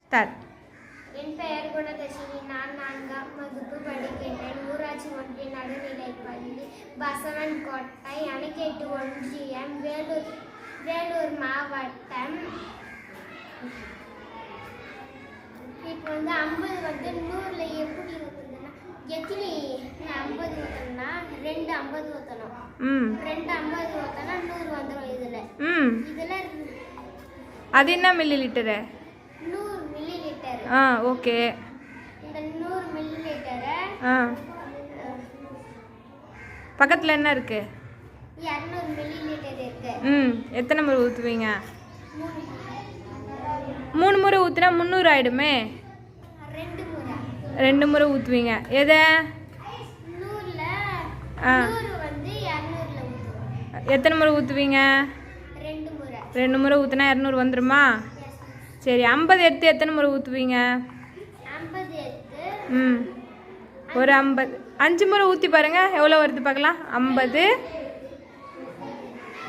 Start. என் பெயர் குணதர்ஷினி. நான் 4ஆம் வகுப்பு படிக்கின்றேன். ஊராட்சி ஒன்றிய நடுநிலைப்பள்ளி, பசவன்கோட்டை, அணைக்கட்டு ஒன்றியம், வேலூர் மாவட்டம். இப்போ 50 100ல் எப்படி ஊற்றுதுன்னா, எத்தனை 50 ஊற்றணும்னா 2 50 ஊற்றணும். 2 50 ஊற்றினா 100 வந்துடும். இதில் அது என்ன milli litre? 100 milli litre. Okay. இந்த 100 மில்லி லிட்டரை பக்கத்தில் என்ன இருக்கு? 200 மில்லி லிட்டர் இருக்கு. எத்தனை முறை ஊற்றுவீங்க? 3 முறை ஊற்றுனா 300 ஆயிடுமே. 2 முறை ஊற்றுவீங்க. எதை? 100 எத்தனை முறை ஊற்றுவீங்க? 2 முறை ஊற்றுனா 200 வந்துடுமா? சரி, 50 எடுத்து எத்தனை முறை ஊற்றுவீங்க? ஒரு 50 5 முறை ஊற்றி பாருங்கள், எவ்வளோ வருது பார்க்கலாம்.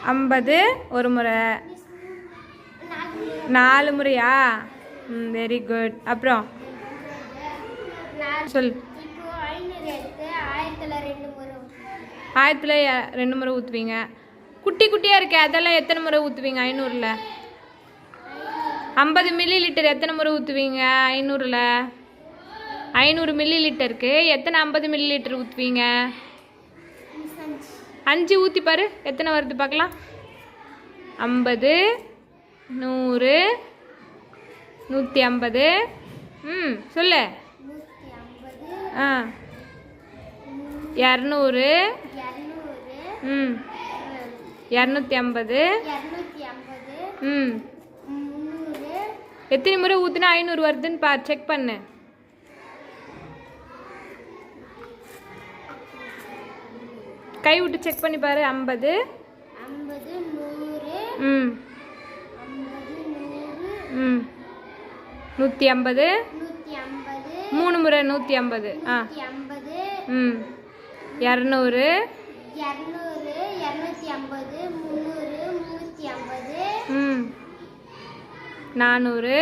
50 ஒரு முறை, 4 முறையா? Very good. அப்புறம் சொல். 1000ல் 2 முறை ஊற்றுவீங்க. குட்டி குட்டியாக இருக்கே, அதெல்லாம் எத்தனை முறை ஊற்றுவீங்க 500ல்? 50 மில்லி லிட்டர் எத்தனை முறை ஊற்றுவீங்க 500ல்? 500 மில்லி லிட்டருக்கு எத்தனை 50 மில்லி லிட்டர் ஊற்றுவீங்க? 5 ஊற்றி பாரு, எத்தனை வருது பார்க்கலாம். 50 100 150. சொல்லு. 200 250. எத்தனை முறை ஊற்றுனா 500 வருதுன்னு செக் பண்ணு. கை விட்டு செக் பண்ணி பாரு. 50 150. 3 முறை 150. 200 400.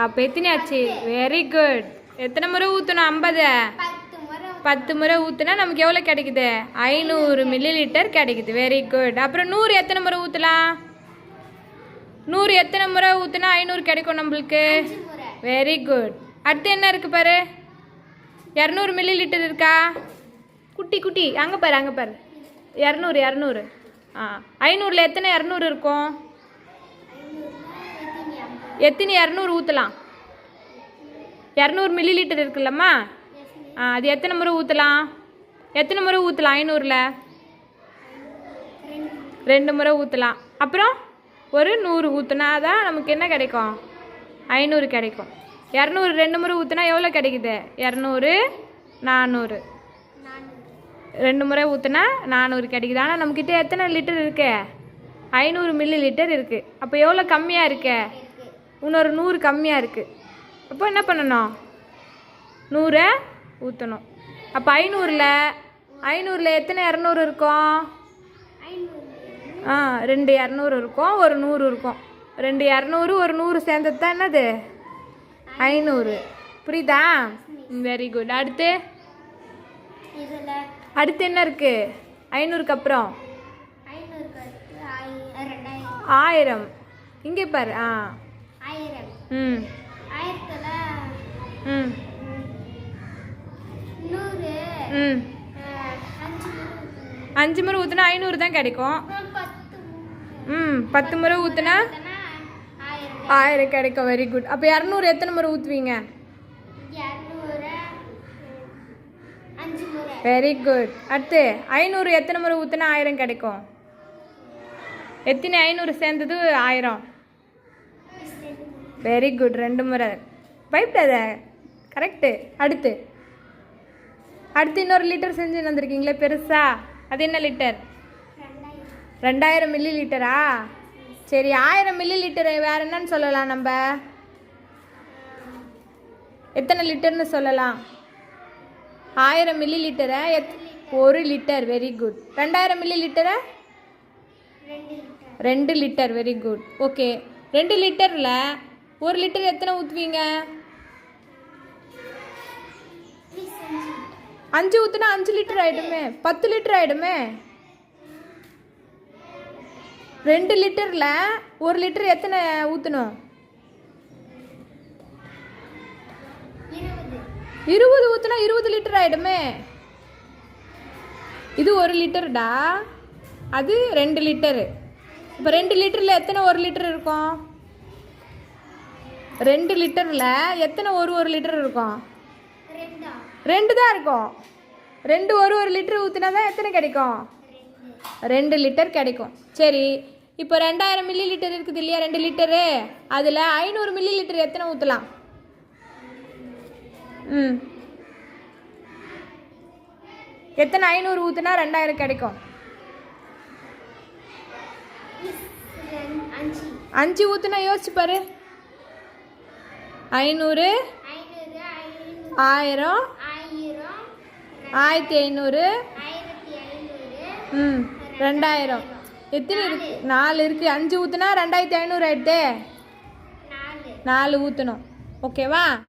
அப்போ எத்தனை ஆச்சு? Very good. எத்தனை முறை ஊற்றணும்? 50 10 முறை ஊற்றுனா நமக்கு எவ்வளோ கிடைக்குது? 500 மில்லி லிட்டர் கிடைக்குது. Very good. அப்புறம் 100 எத்தனை முறை ஊற்றலாம்? 100 எத்தனை முறை ஊற்றுனா 500 கிடைக்கும் நம்மளுக்கு? Very good. அடுத்து என்ன இருக்குது பாரு. 200 மில்லி லிட்டர் இருக்கா? குட்டி குட்டி அங்கே பாரு, அங்கே பாரு. 200. 500ல் எத்தனை 200 இருக்கும்? எத்தனை 200 ஊற்றலாம்? 200 மில்லி லிட்டர் இருக்குல்லம்மா, அது எத்தனை முறை ஊற்றலாம்? எத்தனை முறை ஊற்றலாம் 500ல்? 2 முறை ஊற்றலாம். அப்புறம் ஒரு 100 ஊற்றுனா தான் நமக்கு என்ன கிடைக்கும்? 500 கிடைக்கும். 200 2 முறை ஊற்றுனா எவ்வளோ கிடைக்குது? 200 400. 2 முறை ஊற்றுனா 400 கிடைக்குது. ஆனால் நம்மக்கிட்ட எத்தனை லிட்டர் இருக்கு? 500 மில்லி லிட்டர் இருக்குது. அப்போ எவ்வளோ கம்மியாக இருக்கு? இன்னொரு 100 கம்மியாக இருக்குது. அப்போ என்ன பண்ணணும்? 100 ஊற்றணும். அப்போ 500ல் எத்தனை 200 இருக்கும்? 2 200 இருக்கும், ஒரு 100 இருக்கும். 2 200 ஒரு 100 சேர்ந்தது தான் என்னது? 500. புரியுதா? Very good. அடுத்து என்ன இருக்கு? 500க்கு அப்புறம் 1000. இங்கே பாரு. 5 முறை ஊற்றுனா 500 தான் கிடைக்கும். 10 முறை ஊற்றுனா 1000 கிடைக்கும். Very good. அப்போ 200 எத்தனை முறை ஊற்றுவீங்க? Very good. அடுத்து 500 எத்தனை முறை ஊற்றுனா 1000 கிடைக்கும்? எத்தனை 500 சேர்ந்தது 1000? Very good. 2 முறை. பயப்படாத, கரெக்டு. அடுத்து இன்னொரு லிட்டர் செஞ்சு வந்திருக்கீங்களே பெருசா, அது என்ன லிட்டர்? 2000 மில்லி லிட்டரா? சரி, 1000 மில்லி லிட்டரு வேறு என்னன்னு சொல்லலாம்? நம்ம எத்தனை லிட்டர்னு சொல்லலாம்? 1000 மில்லி லிட்டரை 1 லிட்டர். Very good. 2000 மில்லி லிட்டரை 2 litre. 2 litre. Very good. Okay, 2 லிட்டரில் 1 லிட்டர் எத்தனை ஊற்றுவீங்க? 5 ஊற்றுனா 5 லிட்டர் ஆகிடுமே, 10 லிட்டர் ஆகிடுமே. 2 லிட்டரில் 1 லிட்டர் எத்தனை ஊற்றணும்? 20 ஊற்றுனா 20 லிட்டர் ஆகிடுமே. இது 1 லிட்டருடா, அது 2 லிட்டரு. இப்போ 2 லிட்டரில் எத்தனை 1 லிட்டர் இருக்கும்? 2 லிட்டரில் எத்தனை ஒரு லிட்டர் இருக்கும்? 2 தான் இருக்கும். 2 1 லிட்டர் ஊற்றினா தான் எத்தனை கிடைக்கும்? 2 லிட்டர் கிடைக்கும். சரி, இப்போ 2000 மில்லி லிட்டர் இருக்குது இல்லையா, 2 லிட்டரு. அதில் 500 மில்லி லிட்டர் எத்தனை ஊற்றலாம்? எத்தனை 500 ஊற்றுனா 2000 கிடைக்கும்? 5 ஊற்றுனா யோசிச்சு பாரு. 500, 1000, 1500, 2000. எத்தனை இருக்கு? 4 இருக்குது. 5 ஊற்றுனா 2500 ஆகிடுது. 4 ஊற்றணும். ஓகேவா?